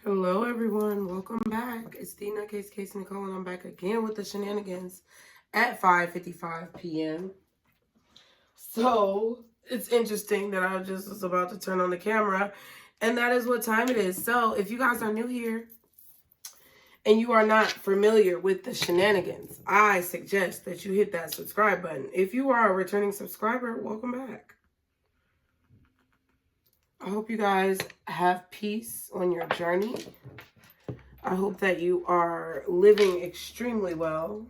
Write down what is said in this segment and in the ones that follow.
Hello, everyone. Welcome back. It's TheNutCase, Casey Nicole, and I'm back again with the shenanigans at 5:55 p.m. So, it's interesting that I just was about to turn on the camera, and that is what time it is. So, if you guys are new here and you are not familiar with the shenanigans, I suggest that you hit that subscribe button. If you are a returning subscriber, welcome back. I hope you guys have peace on your journey. I hope that you are living extremely well,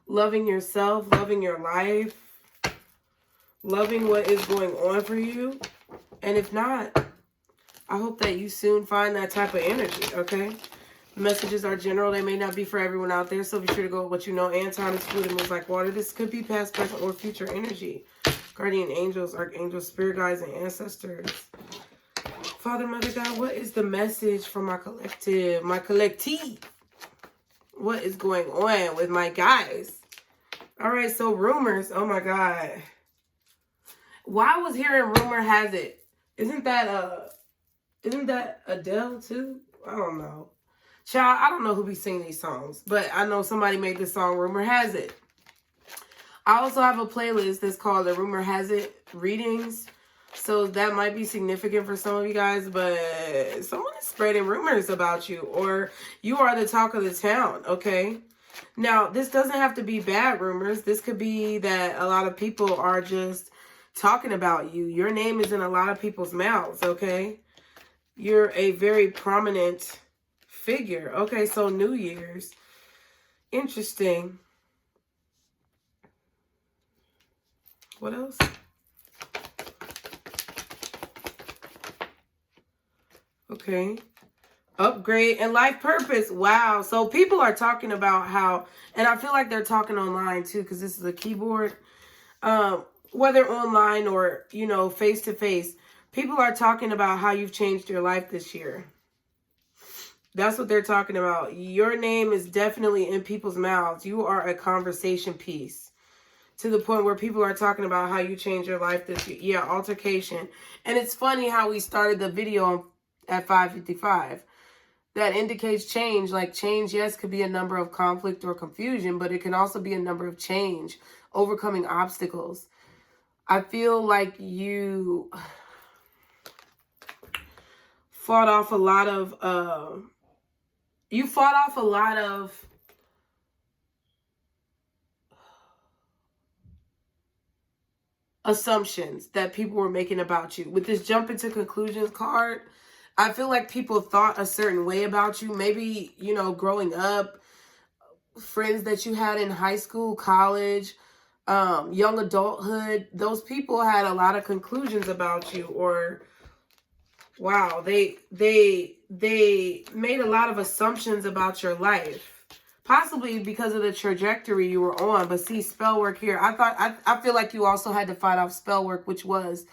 loving yourself, loving your life, loving what is going on for you. And if not, I hope that you soon find that type of energy, okay? Messages are general. They may not be for everyone out there, so be sure to go with what you know. And time is fluid and moves like water. This could be past, present, or future energy. Guardian angels, archangels, spirit guides, and ancestors. Father, Mother, God, what is the message for my collective, my collective? What is going on with my guys? All right, so rumors. Oh, my God. Why was hearing rumor has it? Isn't that Adele, too? I don't know. Child, I don't know who be singing these songs, but I know somebody made this song, Rumor Has It. I also have a playlist that's called the Rumor Has It Readings. So that might be significant for some of you guys, but someone is spreading rumors about you, or you are the talk of the town, okay? Now, this doesn't have to be bad rumors. This could be that a lot of people are just talking about you. Your name is in a lot of people's mouths, okay? You're a very prominent figure. Okay, so New Year's. Interesting. What else? Okay. Upgrade and life purpose. Wow. So people are talking about how, and I feel like they're talking online too, because this is a keyboard. Whether online or, face to face, people are talking about how you've changed your life this year. That's what they're talking about. Your name is definitely in people's mouths. You are a conversation piece. To the point where people are talking about how you changed your life this year. Yeah, altercation. And it's funny how we started the video at 5:55. That indicates change. Like change, yes, could be a number of conflict or confusion, but it can also be a number of change, overcoming obstacles. I feel like you fought off a lot of assumptions that people were making about you. With this jump into conclusions card, I feel like people thought a certain way about you. Maybe, growing up, friends that you had in high school, college, young adulthood, those people had a lot of conclusions about you, or wow, they made a lot of assumptions about your life. Possibly because of the trajectory you were on. But see, spell work here. I feel like you also had to fight off spell work, which was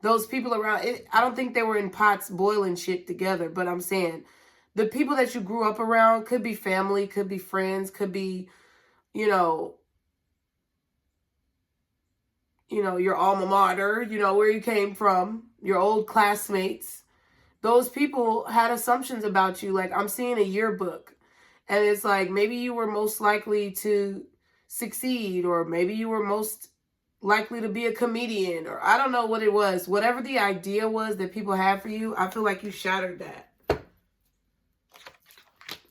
those people around. I don't think they were in pots boiling shit together. But I'm saying the people that you grew up around could be family, could be friends, could be, your alma mater, where you came from, your old classmates. Those people had assumptions about you. Like I'm seeing a yearbook. And it's like, maybe you were most likely to succeed, or maybe you were most likely to be a comedian, or I don't know what it was. Whatever the idea was that people had for you, I feel like you shattered that.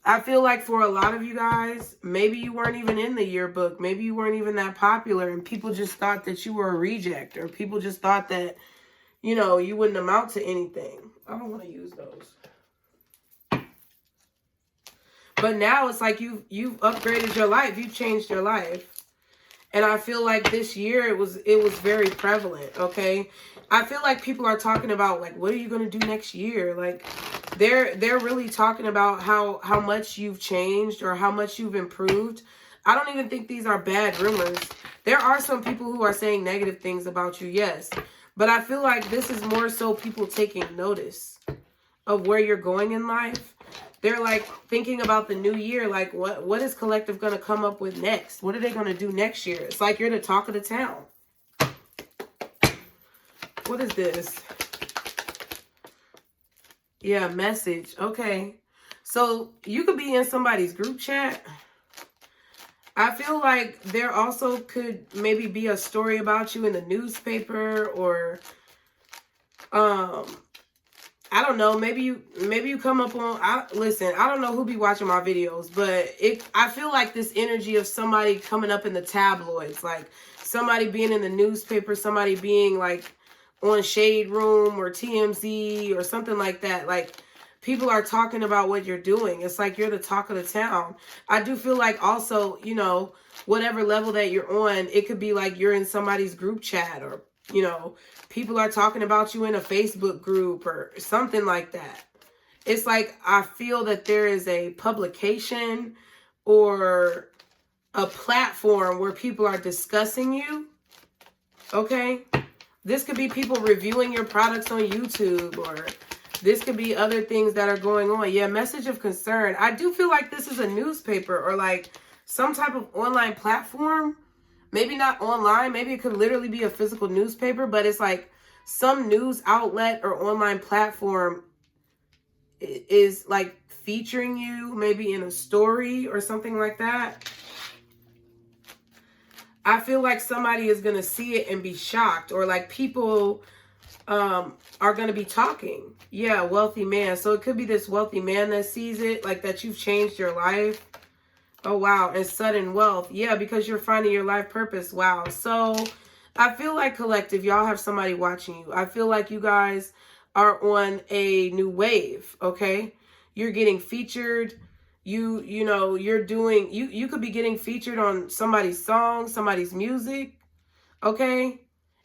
I feel like for a lot of you guys, maybe you weren't even in the yearbook. Maybe you weren't even that popular, and people just thought that you were a reject, or people just thought that, you wouldn't amount to anything. I don't want to use those. But now it's like you've upgraded your life. You've changed your life. And I feel like this year it was very prevalent, okay? I feel like people are talking about, like, what are you going to do next year? Like, they're really talking about how much you've changed or how much you've improved. I don't even think these are bad rumors. There are some people who are saying negative things about you, yes. But I feel like this is more so people taking notice of where you're going in life. They're like thinking about the new year, like what is collective going to come up with next? What are they going to do next year? It's like you're the talk of the town. What is this? Yeah, message. Okay. So you could be in somebody's group chat. I feel like there also could maybe be a story about you in the newspaper, or I don't know, maybe you come up on, listen, I don't know who be watching my videos, but I feel like this energy of somebody coming up in the tabloids, like somebody being in the newspaper, somebody being like on Shade Room or TMZ or something like that. Like, people are talking about what you're doing. It's like you're the talk of the town. I do feel like also, you know, whatever level that you're on, it could be like you're in somebody's group chat, or, you know, people are talking about you in a Facebook group or something like that. It's like I feel that there is a publication or a platform where people are discussing you. Okay? This could be people reviewing your products on YouTube, or this could be other things that are going on. Yeah, message of concern. I do feel like this is a newspaper or like some type of online platform. Maybe not online. Maybe it could literally be a physical newspaper, but it's like some news outlet or online platform is like featuring you maybe in a story or something like that. I feel like somebody is going to see it and be shocked, or like people are going to be talking. Yeah, wealthy man. So it could be this wealthy man that sees it, like that you've changed your life. Oh, wow. And sudden wealth. Yeah, because you're finding your life purpose. Wow. So I feel like, collective, y'all have somebody watching you. I feel like you guys are on a new wave, okay? You're getting featured. You know, you're doing, you could be getting featured on somebody's song, somebody's music, okay?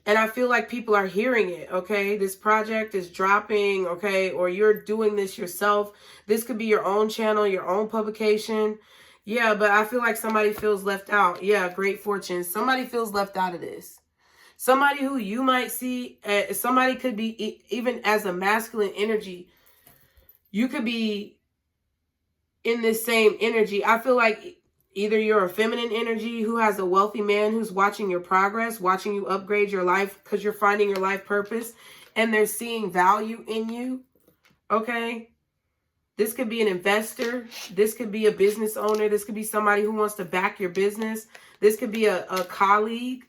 And I feel like people are hearing it, okay? This project is dropping, okay? Or you're doing this yourself. This could be your own channel, your own publication. Yeah, but I feel like somebody feels left out. Yeah, great fortune. Somebody feels left out of this. Somebody who you might see, somebody could be, even as a masculine energy, you could be in this same energy. I feel like either you're a feminine energy who has a wealthy man who's watching your progress, watching you upgrade your life because you're finding your life purpose, and they're seeing value in you, okay? This could be an investor. This could be a business owner. This could be somebody who wants to back your business. This could be a colleague.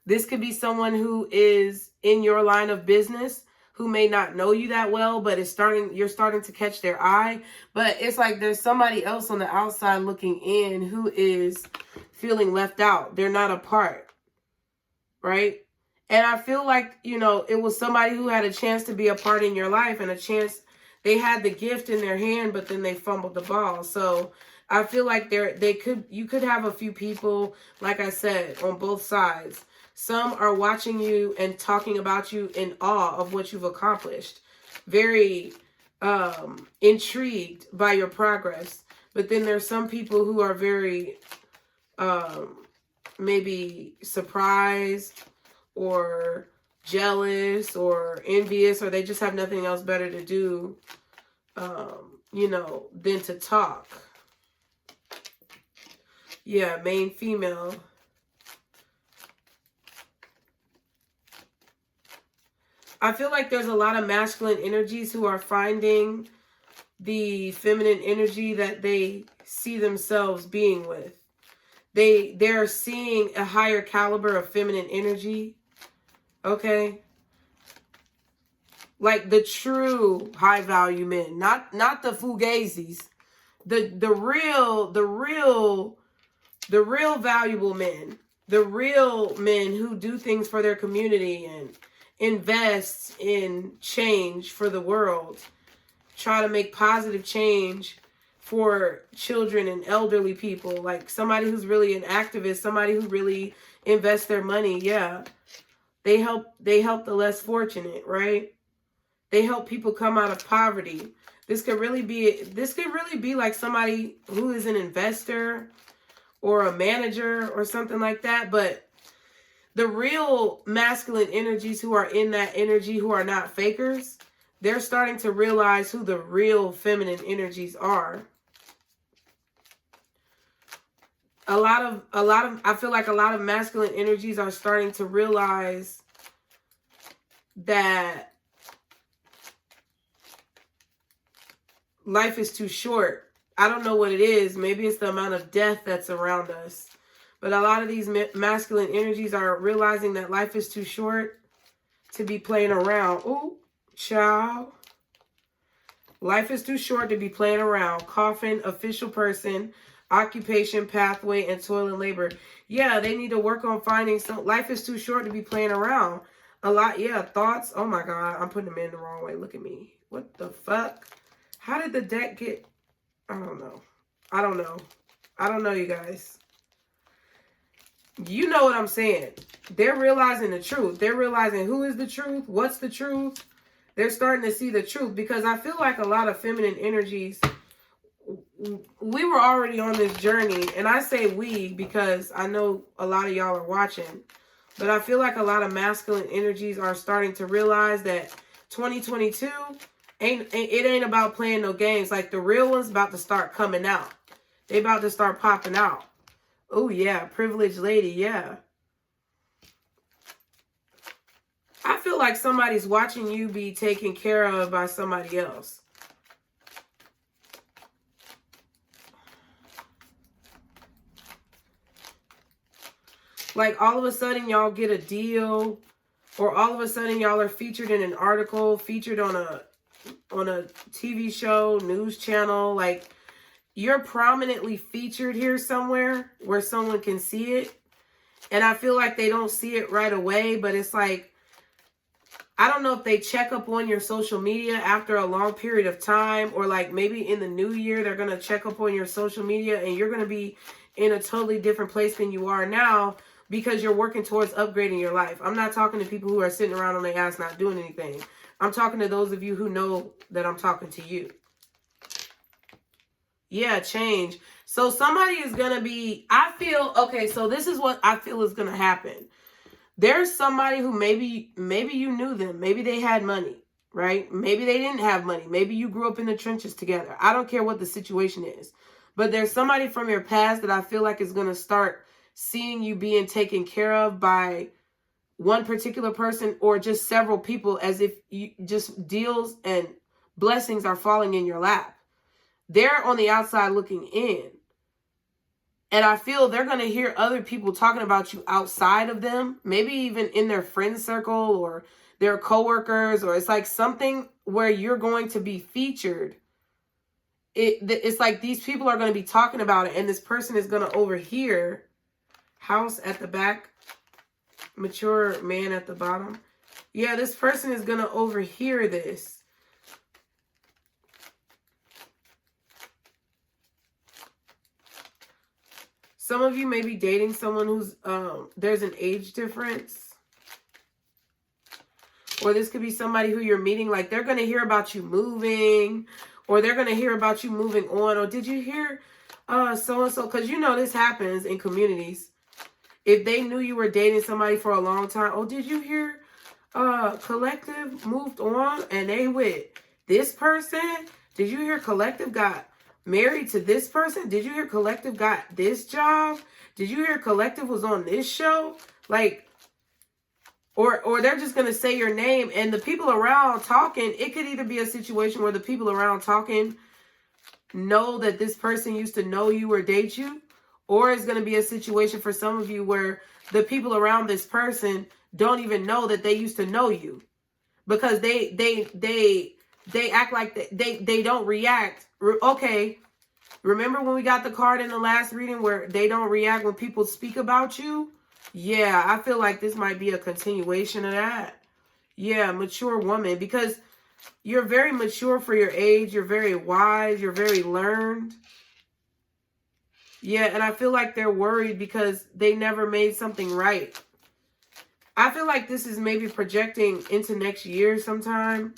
This could be someone who is in your line of business who may not know you that well, but you're starting to catch their eye. But it's like there's somebody else on the outside looking in who is feeling left out. They're not a part, right? And I feel like, you know, it was somebody who had a chance to be a part in your life, and a chance, they had the gift in their hand, but then they fumbled the ball. So I feel like you could have a few people, like I said, on both sides. Some are watching you and talking about you in awe of what you've accomplished. Very intrigued by your progress. But then there's some people who are very maybe surprised or jealous or envious, or they just have nothing else better to do, you know, than to talk. Yeah, main female. I feel like there's a lot of masculine energies who are finding the feminine energy that they see themselves being with. They're seeing a higher caliber of feminine energy. Okay? Like the true high value men, not the fugazis. The real valuable men. The real men who do things for their community and invest in change for the world. Try to make positive change for children and elderly people. Like somebody who's really an activist, somebody who really invests their money. Yeah. They help the less fortunate, right? They help people come out of poverty. This could really be like somebody who is an investor or a manager or something like that. But the real masculine energies who are in that energy, who are not fakers, they're starting to realize who the real feminine energies are. I feel like a lot of masculine energies are starting to realize that life is too short. I don't know what it is. Maybe it's the amount of death that's around us. But a lot of these masculine energies are realizing that life is too short to be playing around. Ooh, child. Life is too short to be playing around. Coffin, official person, occupation, pathway, and toil and labor. Yeah, they need to work on finding some. Life is too short to be playing around. A lot, yeah, thoughts. Oh my God, I'm putting them in the wrong way. Look at me. What the fuck? How did the deck get? I don't know. I don't know. I don't know, you guys. You know what I'm saying. They're realizing the truth. They're realizing who is the truth, what's the truth. They're starting to see the truth, because I feel like a lot of feminine energies, we were already on this journey. And I say we because I know a lot of y'all are watching. But I feel like a lot of masculine energies are starting to realize that 2022 ain't about playing no games. Like, the real one's about to start coming out. They about to start popping out. Oh yeah, privileged lady, yeah. I feel like somebody's watching you be taken care of by somebody else. Like, all of a sudden y'all get a deal, or all of a sudden y'all are featured in an article, featured on a TV show, news channel. Like, you're prominently featured here somewhere where someone can see it. And I feel like they don't see it right away, but it's like, I don't know if they check up on your social media after a long period of time, or like maybe in the new year, they're going to check up on your social media and you're going to be in a totally different place than you are now, because you're working towards upgrading your life. I'm not talking to people who are sitting around on their ass not doing anything. I'm talking to those of you who know that I'm talking to you. Yeah, change. So somebody is going to be, I feel, okay, so this is what I feel is going to happen. There's somebody who maybe you knew them. Maybe they had money, right? Maybe they didn't have money. Maybe you grew up in the trenches together. I don't care what the situation is. But there's somebody from your past that I feel like is going to start seeing you being taken care of by one particular person, or just several people, as if you just deals and blessings are falling in your lap. They're on the outside looking in. And I feel they're going to hear other people talking about you outside of them, maybe even in their friend circle or their coworkers, or it's like something where you're going to be featured. It's like these people are going to be talking about it, and this person is going to overhear. House at the back, mature man at the bottom. Yeah, this person is going to overhear this. Some of you may be dating someone who's, there's an age difference. Or this could be somebody who you're meeting, like they're going to hear about you moving, or they're going to hear about you moving on. Or did you hear so-and-so? Because you know this happens in communities. If they knew you were dating somebody for a long time, oh, did you hear Collective moved on and they with this person? Did you hear Collective got married to this person? Did you hear Collective got this job? Did you hear Collective was on this show? Like, or they're just going to say your name, and the people around talking, it could either be a situation where the people around talking know that this person used to know you or date you, or it's going to be a situation for some of you where the people around this person don't even know that they used to know you, because they act like they don't react. Okay, remember when we got the card in the last reading where they don't react when people speak about you? Yeah, I feel like this might be a continuation of that. Yeah, mature woman, because you're very mature for your age. You're very wise. You're very learned. Yeah, and I feel like they're worried because they never made something right. I feel like this is maybe projecting into next year sometime.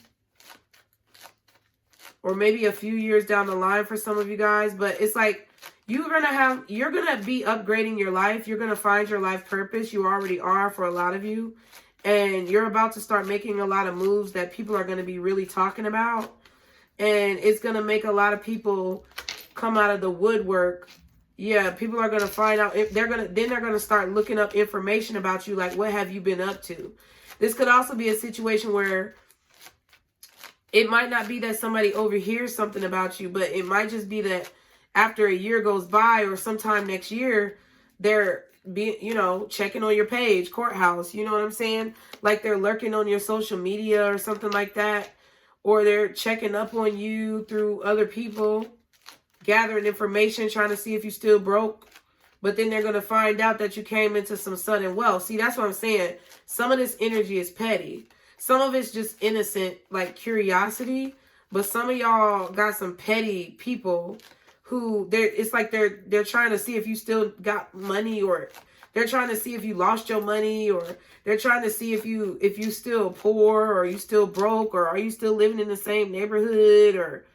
Or maybe a few years down the line for some of you guys. But it's like you're going to be upgrading your life. You're going to find your life purpose. You already are for a lot of you. And you're about to start making a lot of moves that people are going to be really talking about. And it's going to make a lot of people come out of the woodwork. Yeah, people are going to find out if they're going to start looking up information about you, like what have you been up to? This could also be a situation where It might not be that somebody overhears something about you, but it might just be that after a year goes by or sometime next year, they're checking on your page, courthouse, you know what I'm saying? Like they're lurking on your social media or something like that. Or they're checking up on you through other people, gathering information, trying to see if you still broke. But then they're going to find out that you came into some sudden wealth. See, that's what I'm saying. Some of this energy is petty. Some of it's just innocent, like curiosity. But some of y'all got some petty people who it's like they're trying to see if you still got money, or they're trying to see if you lost your money, or they're trying to see if you still poor, or you still broke, or are you still living in the same neighborhood, or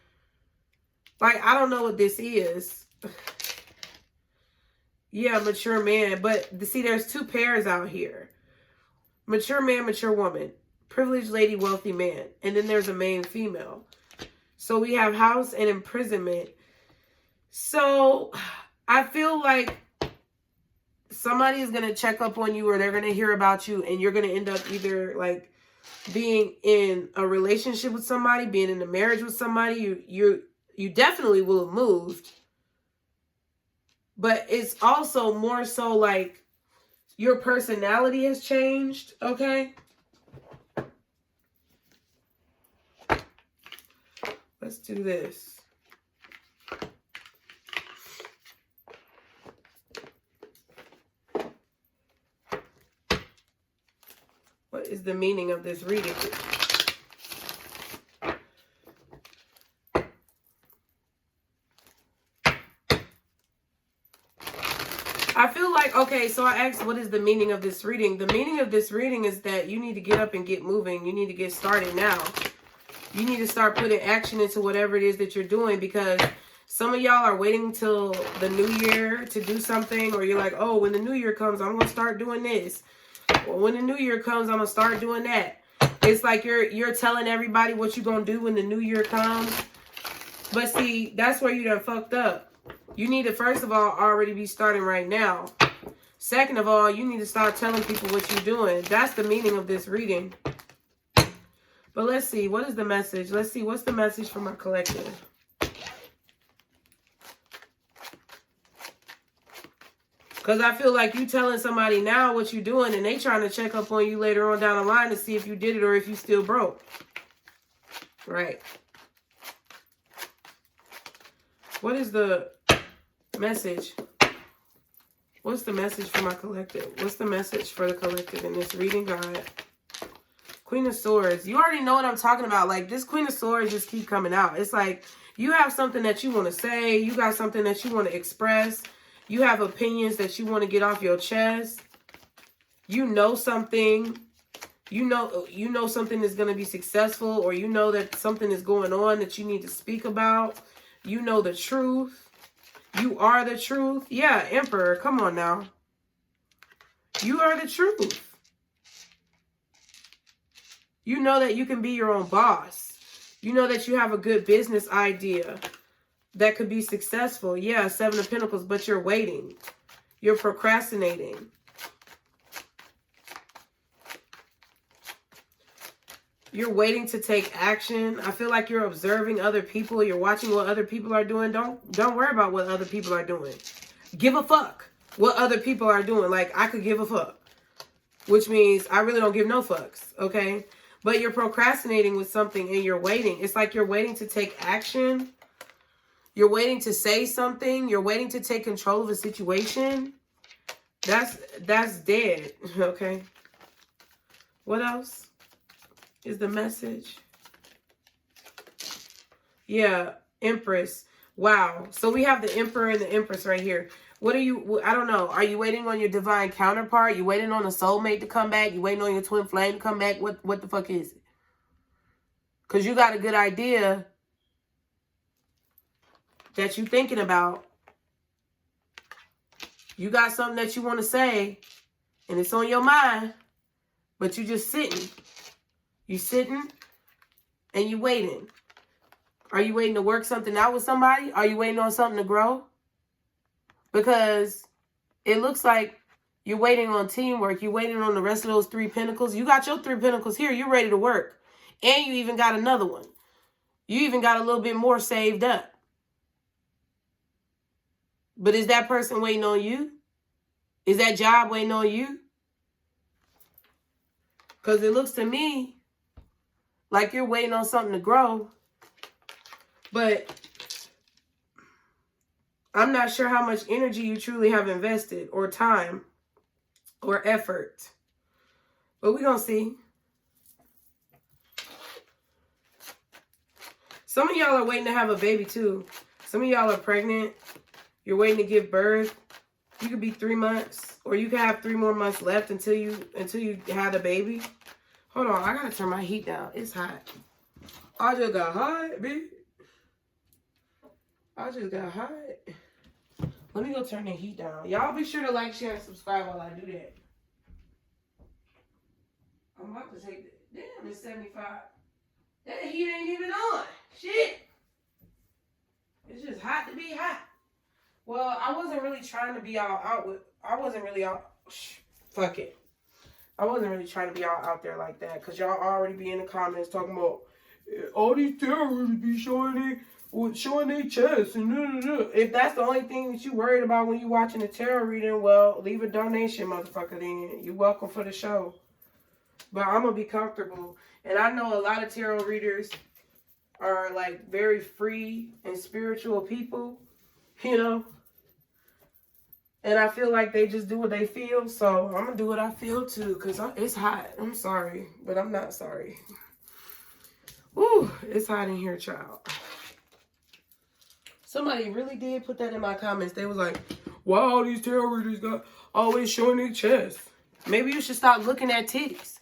like, I don't know what this is. Yeah, mature man. But see, there's two pairs out here. Mature man, mature woman. Privileged lady, wealthy man. And then there's a main female. So we have house and imprisonment. So I feel like somebody is going to check up on you, or they're going to hear about you, and you're going to end up either like being in a relationship with somebody, being in a marriage with somebody. You definitely will have moved. But it's also more so like your personality has changed, okay? Let's do this. What is the meaning of this reading? I feel like, okay, so I asked, what is the meaning of this reading? The meaning of this reading is that you need to get up and get moving. You need to get started now. You need to start putting action into whatever it is that you're doing, because some of y'all are waiting till the new year to do something, or you're like, oh, when the new year comes, I'm going to start doing this. Or when the new year comes, I'm going to start doing that. It's like you're telling everybody what you're going to do when the new year comes. But see, that's where you done fucked up. You need to, first of all, already be starting right now. Second of all, you need to start telling people what you're doing. That's the meaning of this reading. But let's see. What is the message? Let's see. What's the message for my collective? Because I feel like you telling somebody now what you're doing, and they trying to check up on you later on down the line to see if you did it or if you still broke. Right. What is the message? What's the message for my collective? What's the message for the collective in this reading, God? Queen of Swords. You already know what I'm talking about. Like, this Queen of Swords just keep coming out. It's like you have something that you want to say. You got something that you want to express. You have opinions that you want to get off your chest. You know something. You know something is going to be successful, or you know that something is going on that you need to speak about. You know the truth. You are the truth. Yeah, Emperor, come on now. You are the truth. You know that you can be your own boss. You know that you have a good business idea that could be successful. Yeah, Seven of Pentacles, but you're waiting. You're procrastinating. You're waiting to take action. I feel like you're observing other people. You're watching what other people are doing. Don't worry about what other people are doing. Give a fuck what other people are doing. Like, I could give a fuck. Which means I really don't give no fucks, okay? But you're procrastinating with something and you're waiting. It's like you're waiting to take action. You're waiting to say something. You're waiting to take control of a situation. That's dead, okay? What else is the message? Yeah, Empress. Wow. So we have the Emperor and the Empress right here. What are you, I don't know. Are you waiting on your divine counterpart? You waiting on a soulmate to come back? You waiting on your twin flame to come back? What the fuck is it? Because you got a good idea that you're thinking about. You got something that you want to say, and it's on your mind, but you just sitting. You sitting, and you waiting. Are you waiting to work something out with somebody? Are you waiting on something to grow? Because it looks like you're waiting on teamwork. You're waiting on the rest of those 3 pentacles. You got your 3 pentacles here. You're ready to work. And you even got another one. You even got a little bit more saved up. But is that person waiting on you? Is that job waiting on you? Because it looks to me like you're waiting on something to grow. But I'm not sure how much energy you truly have invested, or time, or effort. But we're going to see. Some of y'all are waiting to have a baby too. Some of y'all are pregnant. You're waiting to give birth. You could be 3 months, or you could have 3 more months left until you have a baby. Hold on, I gotta turn my heat down. It's hot. I just got hot, bitch. I just got hot. Let me go turn the heat down. Y'all be sure to like, share, and subscribe while I do that. I'm about to take the... Damn, it's 75. That heat ain't even on. Shit. It's just hot to be hot. Well, I wasn't really trying to be all out with... I wasn't really out... Fuck it. I wasn't really trying to be all out there like that. Because y'all already be in the comments talking about... All these terrorists be showing their chest. And if that's the only thing that you worried about when you watching a tarot reading, well, leave a donation, motherfucker, then. You're welcome for the show. But I'm going to be comfortable. And I know a lot of tarot readers are like very free and spiritual people, you know. And I feel like they just do what they feel. So I'm going to do what I feel too, because it's hot. I'm sorry, but I'm not sorry. Woo, it's hot in here, child. Somebody really did put that in my comments. They was like, why all these tarot readers got always showing their chest? Maybe you should stop looking at titties.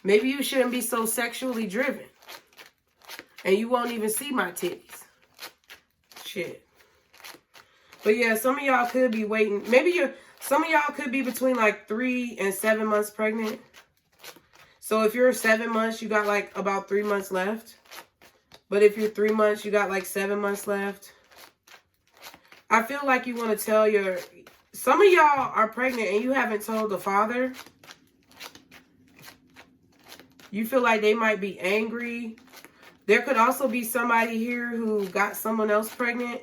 Maybe you shouldn't be so sexually driven. And you won't even see my titties. Shit. But yeah, some of y'all could be waiting. Some of y'all could be between like 3 and 7 months pregnant. So if you're 7 months, you got like about 3 months left. But if you're 3 months, you got like 7 months left. I feel like you want to tell your... Some of y'all are pregnant and you haven't told the father. You feel like they might be angry. There could also be somebody here who got someone else pregnant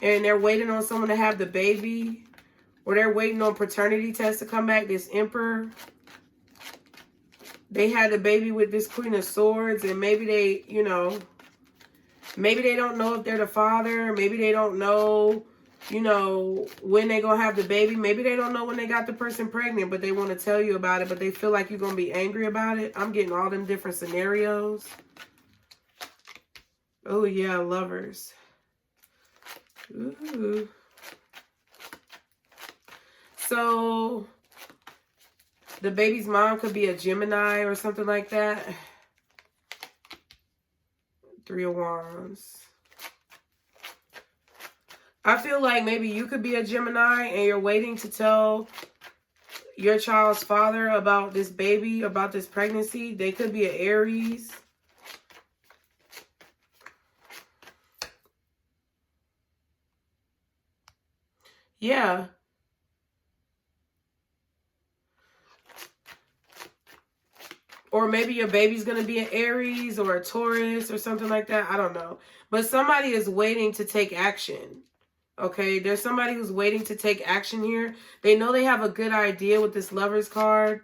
and they're waiting on someone to have the baby, or they're waiting on paternity tests to come back. This Emperor, they had a baby with this Queen of Swords, and maybe they, you know, maybe they don't know if they're the father. Maybe they don't know, you know, when they're going to have the baby. Maybe they don't know when they got the person pregnant, but they want to tell you about it, but they feel like you're going to be angry about it. I'm getting all them different scenarios. Oh, yeah, lovers. Ooh. So, the baby's mom could be a Gemini or something like that. 3 of Wands. I feel like maybe you could be a Gemini and you're waiting to tell your child's father about this baby, about this pregnancy. They could be an Aries. Yeah. Or maybe your baby's going to be an Aries or a Taurus or something like that. I don't know. But somebody is waiting to take action. Okay? There's somebody who's waiting to take action here. They know they have a good idea with this Lover's card.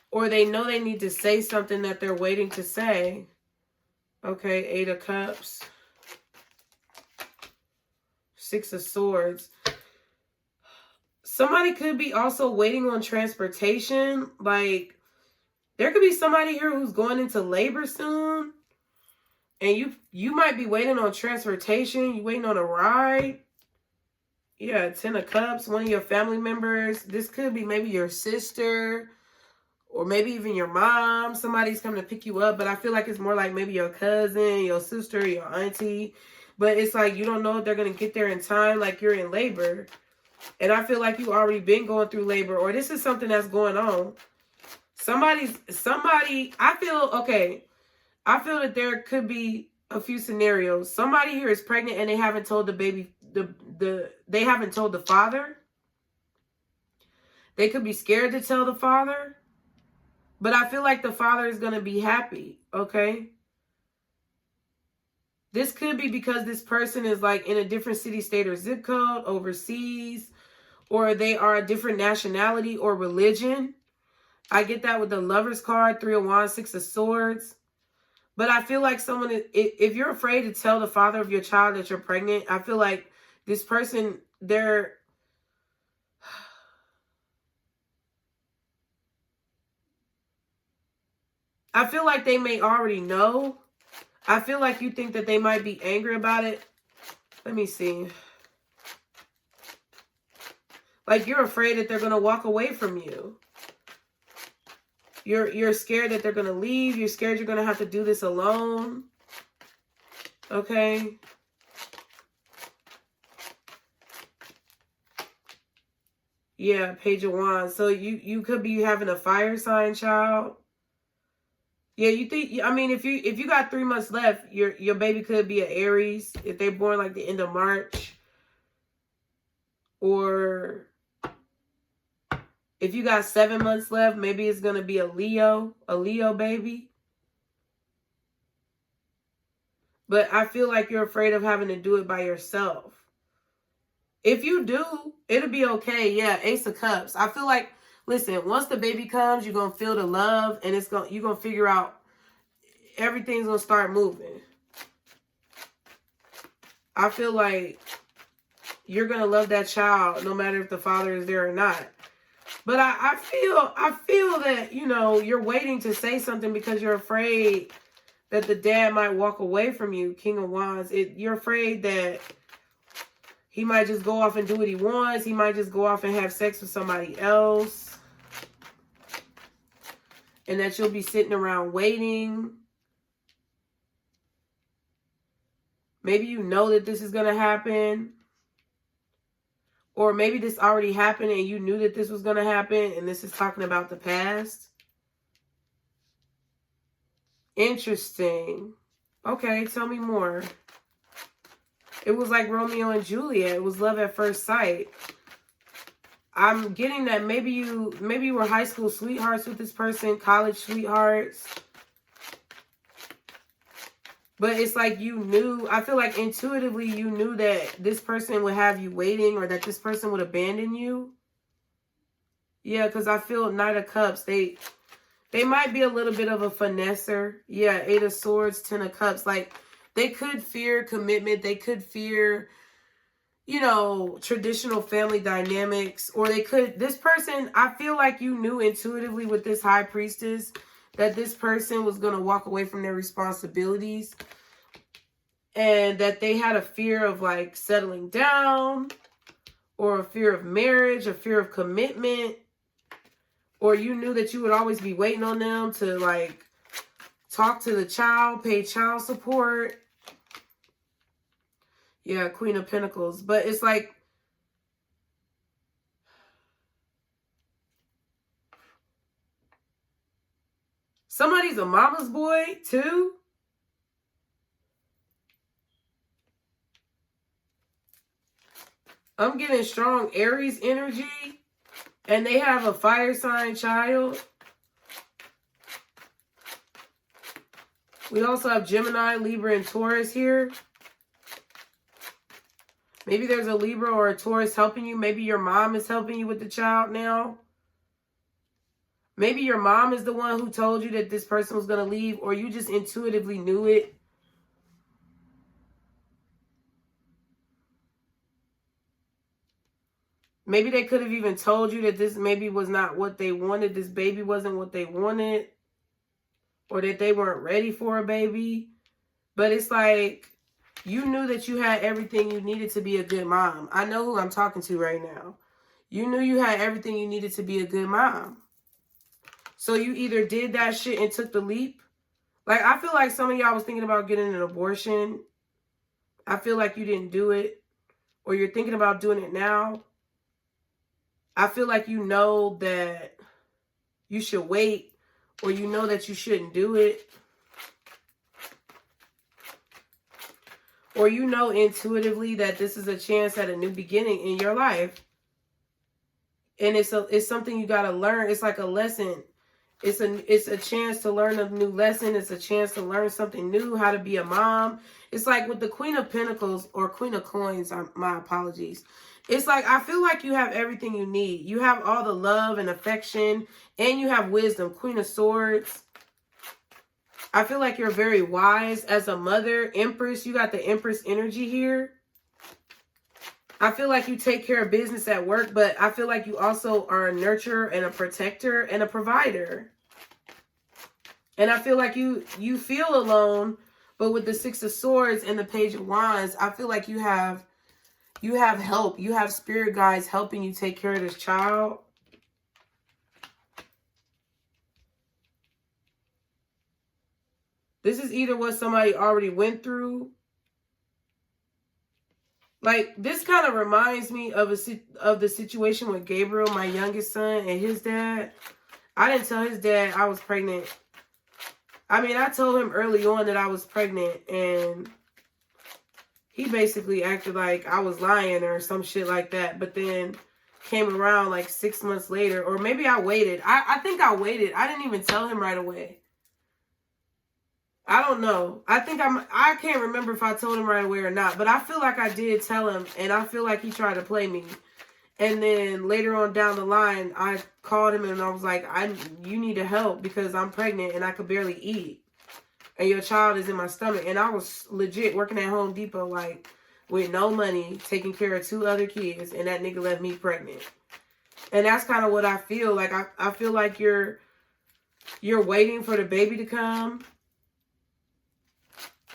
Or they know they need to say something that they're waiting to say. Okay, 8 of Cups. 6 of Swords. Somebody could be also waiting on transportation. Like, there could be somebody here who's going into labor soon. And you might be waiting on transportation. You waiting on a ride. Yeah, 10 of Cups. One of your family members. This could be maybe your sister. Or maybe even your mom. Somebody's coming to pick you up. But I feel like it's more like maybe your cousin, your sister, your auntie. But it's like you don't know if they're going to get there in time. Like you're in labor. And I feel like you already been going through labor. Or this is something that's going on. I feel that there could be a few scenarios. Somebody here is pregnant and they haven't told the baby, they haven't told the father. They could be scared to tell the father. But I feel like the father is going to be happy, okay? This could be because this person is like in a different city, state, or zip code, overseas, or they are a different nationality or religion. I get that with the Lover's card, 3 of Wands, 6 of Swords. But I feel like someone, if you're afraid to tell the father of your child that you're pregnant, I feel like this person, I feel like they may already know. I feel like you think that they might be angry about it. Let me see. Like you're afraid that they're going to walk away from you. You're scared that they're going to leave. You're scared you're going to have to do this alone. Okay. Yeah, Page of Wands. So you could be having a fire sign child. Yeah, you think, I mean, if you got 3 months left, your baby could be an Aries if they're born like the end of March. Or if you got 7 months left, maybe it's going to be a Leo baby. But I feel like you're afraid of having to do it by yourself. If you do, it'll be okay. Yeah, Ace of Cups. I feel like, listen, once the baby comes, you're going to feel the love and you're going to figure out everything's going to start moving. I feel like you're going to love that child no matter if the father is there or not. But I feel that, you know, you're waiting to say something because you're afraid that the dad might walk away from you, King of Wands. You're afraid that he might just go off and do what he wants. He might just go off and have sex with somebody else. And that you'll be sitting around waiting. Maybe you know that this is going to happen. Or maybe this already happened and you knew that this was going to happen. And this is talking about the past. Interesting. Okay, tell me more. It was like Romeo and Juliet. It was love at first sight. I'm getting that maybe you were high school sweethearts with this person, college sweethearts. But it's like you knew, I feel like intuitively you knew that this person would have you waiting or that this person would abandon you. Yeah, because I feel Knight of Cups, they might be a little bit of a finesser. Yeah, 8 of Swords, 10 of Cups. Like, they could fear commitment. They could fear, you know, traditional family dynamics. Or they could, this person, I feel like you knew intuitively with this High Priestess that this person was going to walk away from their responsibilities. And that they had a fear of, like, settling down. Or a fear of marriage, a fear of commitment. Or you knew that you would always be waiting on them to, like, talk to the child, pay child support. Yeah, Queen of Pentacles. But it's like, somebody's a mama's boy, too. I'm getting strong Aries energy. And they have a fire sign child. We also have Gemini, Libra, and Taurus here. Maybe there's a Libra or a Taurus helping you. Maybe your mom is helping you with the child now. Maybe your mom is the one who told you that this person was going to leave, or you just intuitively knew it. Maybe they could have even told you that this maybe was not what they wanted. This baby wasn't what they wanted. Or that they weren't ready for a baby. But it's like, you knew that you had everything you needed to be a good mom. I know who I'm talking to right now. You knew you had everything you needed to be a good mom. So you either did that shit and took the leap. Like, I feel like some of y'all was thinking about getting an abortion. I feel like you didn't do it. Or you're thinking about doing it now. I feel like you know that you should wait. Or you know that you shouldn't do it. Or you know intuitively that this is a chance at a new beginning in your life. And it's something you got to learn. It's like a lesson. It's a chance to learn a new lesson. It's a chance to learn something new, how to be a mom. It's like with the Queen of Pentacles or Queen of Coins, my apologies. It's like, I feel like you have everything you need. You have all the love and affection, and you have wisdom. Queen of Swords. I feel like you're very wise as a mother. Empress, you got the Empress energy here. I feel like you take care of business at work, but I feel like you also are a nurturer and a protector and a provider. And I feel like you feel alone, but with the Six of Swords and the Page of Wands, I feel like you have help. You have spirit guides helping you take care of this child. This is either what somebody already went through. Like, this kind of reminds me of the situation with Gabriel, my youngest son, and his dad. I didn't tell his dad I was pregnant. I mean, I told him early on that I was pregnant, and he basically acted like I was lying or some shit like that. But then came around like 6 months later, or maybe I waited. I think I waited. I didn't even tell him right away. I don't know. I can't remember if I told him right away or not, but I feel like I did tell him, and I feel like he tried to play me. And then later on down the line, I called him and I was like, you need to help because I'm pregnant and I could barely eat. And your child is in my stomach. And I was legit working at Home Depot, like, with no money, taking care of 2 other kids, and that nigga left me pregnant. And that's kind of what I feel like. I feel like you're waiting for the baby to come.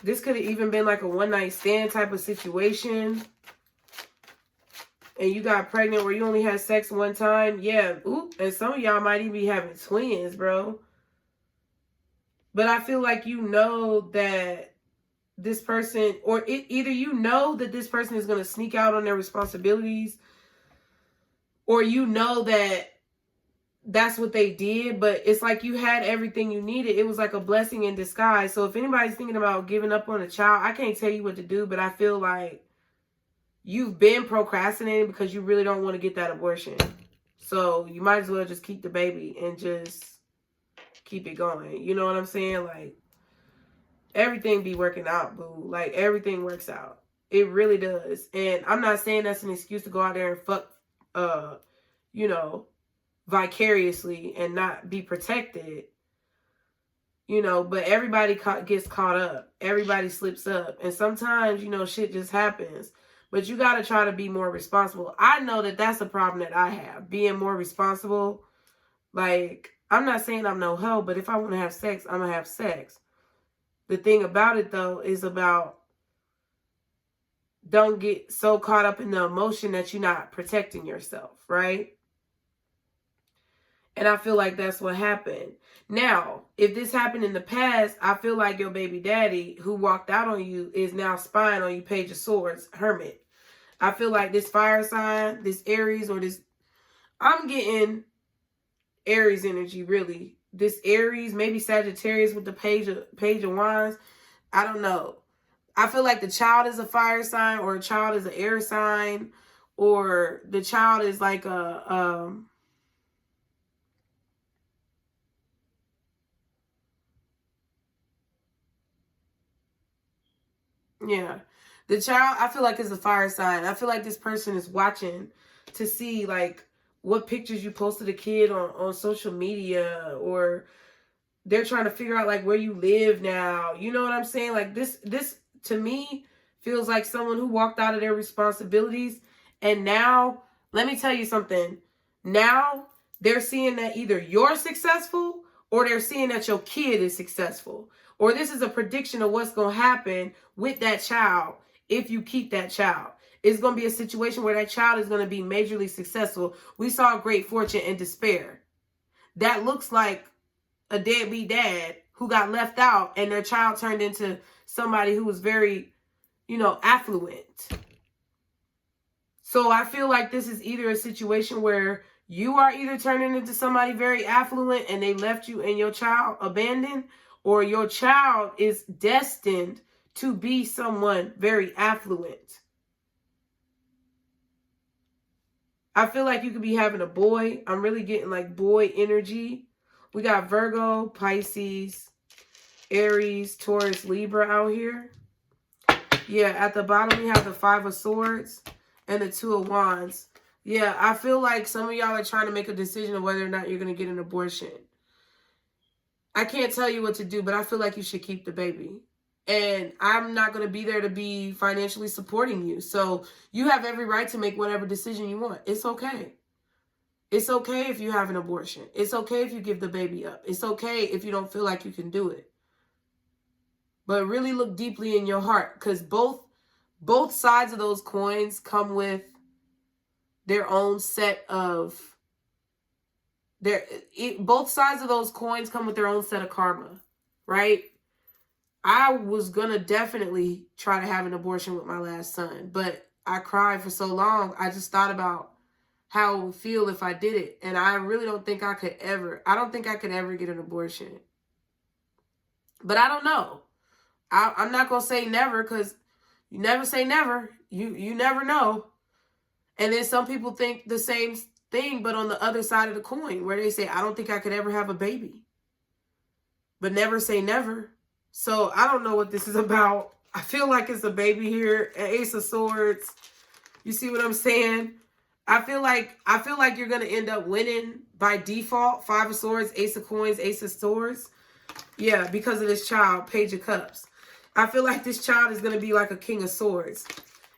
This could have even been like a one-night stand type of situation. And you got pregnant where you only had sex one time. Yeah, oop. And some of y'all might even be having twins, bro. But I feel like you know that this person, or either you know that this person is going to sneak out on their responsibilities, or you know that that's what they did, but it's like you had everything you needed. It was like a blessing in disguise. So if anybody's thinking about giving up on a child, I can't tell you what to do, but I feel like you've been procrastinating because you really don't want to get that abortion. So you might as well just keep the baby and just keep it going. You know what I'm saying? Like, everything be working out, boo. Like, everything works out. It really does. And I'm not saying that's an excuse to go out there and fuck, you know, vicariously and not be protected, you know, but everybody gets caught up. Everybody slips up. And sometimes, you know, shit just happens. But you got to try to be more responsible. I know that that's a problem that I have, being more responsible. Like, I'm not saying I'm no hoe, but if I want to have sex, I'm going to have sex. The thing about it, though, is about don't get so caught up in the emotion that you're not protecting yourself, right? And I feel like that's what happened. Now, if this happened in the past, I feel like your baby daddy who walked out on you is now spying on you, Page of Swords, Hermit. I feel like this fire sign, this Aries, or this, I'm getting Aries energy, really. This Aries, maybe Sagittarius with the Page of Wands. I don't know. I feel like the child is a fire sign, or a child is an air sign, or the child is like a, yeah. The child, I feel like, is a fire sign. I feel like this person is watching to see, like, what pictures you posted a kid on social media, or they're trying to figure out, like, where you live now. You know what I'm saying? Like, this to me feels like someone who walked out of their responsibilities. And now, let me tell you something. Now, they're seeing that either you're successful or they're seeing that your kid is successful. Or this is a prediction of what's going to happen with that child if you keep that child. It's going to be a situation where that child is going to be majorly successful. We saw great fortune and despair. That looks like a deadbeat dad who got left out and their child turned into somebody who was very, you know, affluent. So I feel like this is either a situation where you are either turning into somebody very affluent and they left you and your child abandoned, or your child is destined to be someone very affluent. I feel like you could be having a boy. I'm really getting like boy energy We got Virgo, Pisces, Aries, Taurus, Libra out here. Yeah, at the bottom we have the 5 of Swords and the 2 of Wands. Yeah, I feel like some of y'all are trying to make a decision of whether or not you're going to get an abortion. I can't tell you what to do, but I feel like you should keep the baby. And I'm not going to be there to be financially supporting you. So you have every right to make whatever decision you want. It's okay. It's okay if you have an abortion. It's okay if you give the baby up. It's okay if you don't feel like you can do it. But really look deeply in your heart, because both sides of those coins come with their own set of both sides of those coins come with their own set of karma, right? I was gonna definitely try to have an abortion with my last son, but I cried for so long. I just thought about how it would feel if I did it, and I really don't think I could ever. I don't think I could ever get an abortion, but I don't know. I'm not gonna say never, because you never say never. You never know. And then some people think the same thing, but on the other side of the coin, where they say, I don't think I could ever have a baby. But never say never. So I don't know what this is about. I feel like it's a baby here. Ace of Swords. You see what I'm saying? I feel like you're gonna end up winning by default. 5 of Swords, Ace of Coins, Ace of Swords. Yeah, because of this child, Page of Cups. I feel like this child is gonna be like a King of Swords.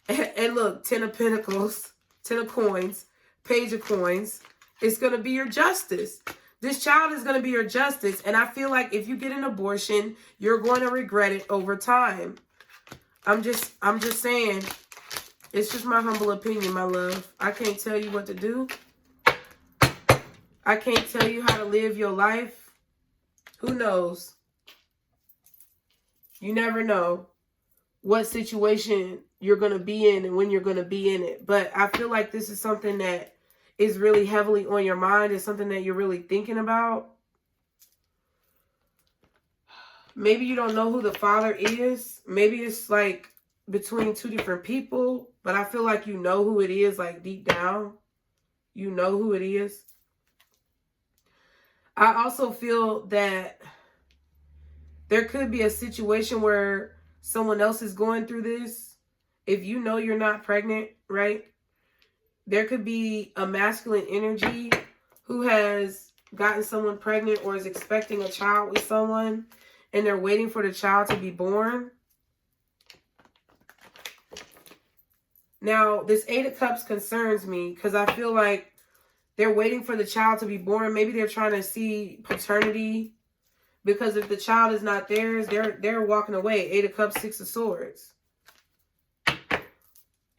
And look, 10 of Pentacles, 10 of Coins, Page of Coins. It's going to be your justice. This child is going to be your justice. And I feel like if you get an abortion, you're going to regret it over time. I'm just saying. It's just my humble opinion, my love. I can't tell you what to do. I can't tell you how to live your life. Who knows? You never know what situation you're going to be in and when you're going to be in it. But I feel like this is something that is really heavily on your mind. It's something that you're really thinking about. Maybe you don't know who the father is. Maybe it's like between 2 different people. But I feel like you know who it is, like deep down. You know who it is. I also feel that there could be a situation where someone else is going through this. If you know you're not pregnant, right? There could be a masculine energy who has gotten someone pregnant or is expecting a child with someone, and they're waiting for the child to be born. Now, this 8 of Cups concerns me because I feel like they're waiting for the child to be born. Maybe they're trying to see paternity, because if the child is not theirs, they're walking away. 8 of Cups, 6 of Swords.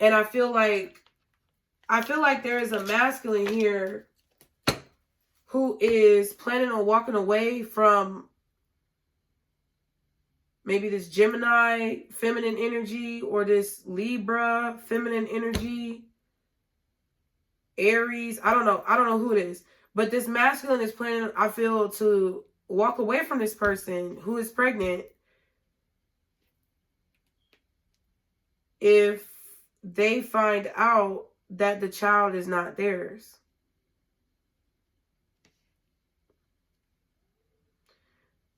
And I feel like there is a masculine here who is planning on walking away from maybe this Gemini feminine energy or this Libra feminine energy. Aries, I don't know who it is. But this masculine is planning, I feel, to walk away from this person who is pregnant if they find out that the child is not theirs.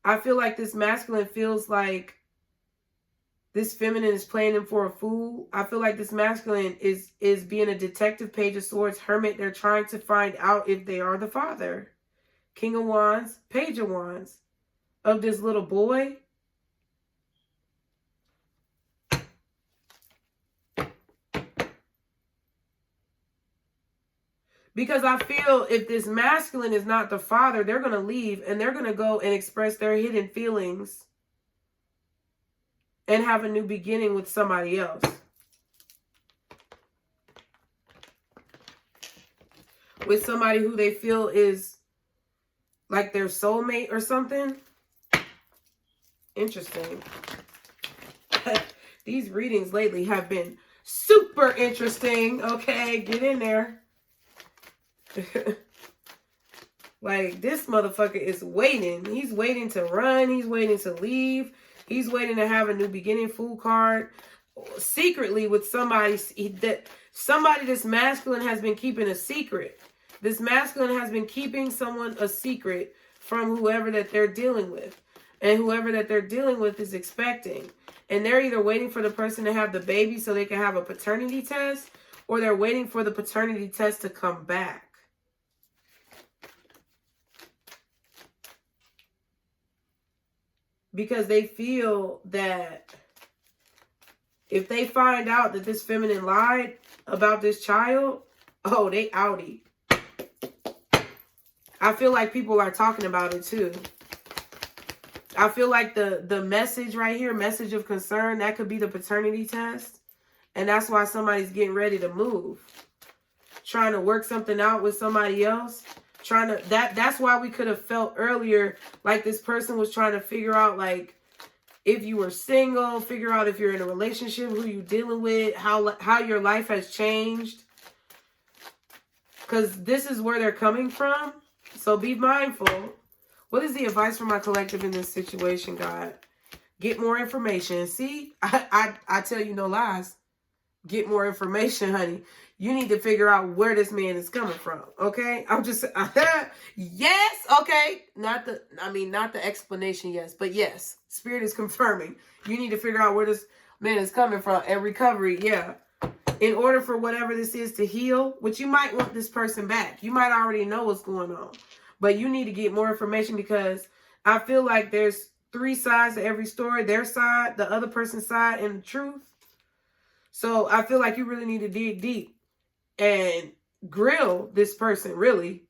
I feel like this masculine feels like this feminine is playing them for a fool. I feel like this masculine is being a detective, Page of Swords, Hermit. They're trying to find out if they are the father. King of Wands, Page of Wands of this little boy. Because I feel if this masculine is not the father, they're going to leave and they're going to go and express their hidden feelings and have a new beginning with somebody else. With somebody who they feel is like their soulmate or something. Interesting. These readings lately have been super interesting. Okay, get in there. Like, this motherfucker is waiting. He's waiting to run. He's waiting to leave. He's waiting to have a new beginning, Fool card. Secretly with somebody this masculine has been keeping a secret. This masculine has been keeping someone a secret from whoever that they're dealing with. And whoever that they're dealing with is expecting. And they're either waiting for the person to have the baby so they can have a paternity test, or they're waiting for the paternity test to come back. Because they feel that if they find out that this feminine lied about this child, oh, they outie. I feel like people are talking about it too. I feel like the message right here, message of concern, that could be the paternity test. And that's why somebody's getting ready to move. Trying to work something out with somebody else. That's why we could have felt earlier like this person was trying to figure out, like, if you were single, figure out if you're in a relationship, who you're dealing with, how your life has changed. Because this is where they're coming from. So be mindful. What is the advice for my collective in this situation, God? Get more information. See, I tell you no lies. Get more information, honey. You need to figure out where this man is coming from. Okay? I'm just, yes. Okay. Not the explanation. Yes, but yes, Spirit is confirming. You need to figure out where this man is coming from and recovery. Yeah. In order for whatever this is to heal, which you might want this person back. You might already know what's going on, but you need to get more information, because I feel like there's 3 sides to every story. Their side, the other person's side, and the truth. So I feel like you really need to dig deep and grill this person really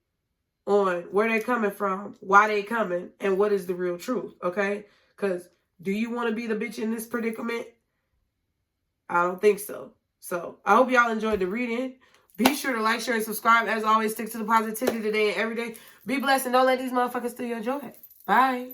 on where they're coming from, why they coming, and what is the real truth, okay? Because do you want to be the bitch in this predicament? I don't think so. So I hope y'all enjoyed the reading. Be sure to like, share, and subscribe. As always, stick to the positivity today and every day. Be blessed and don't let these motherfuckers steal your joy. Bye.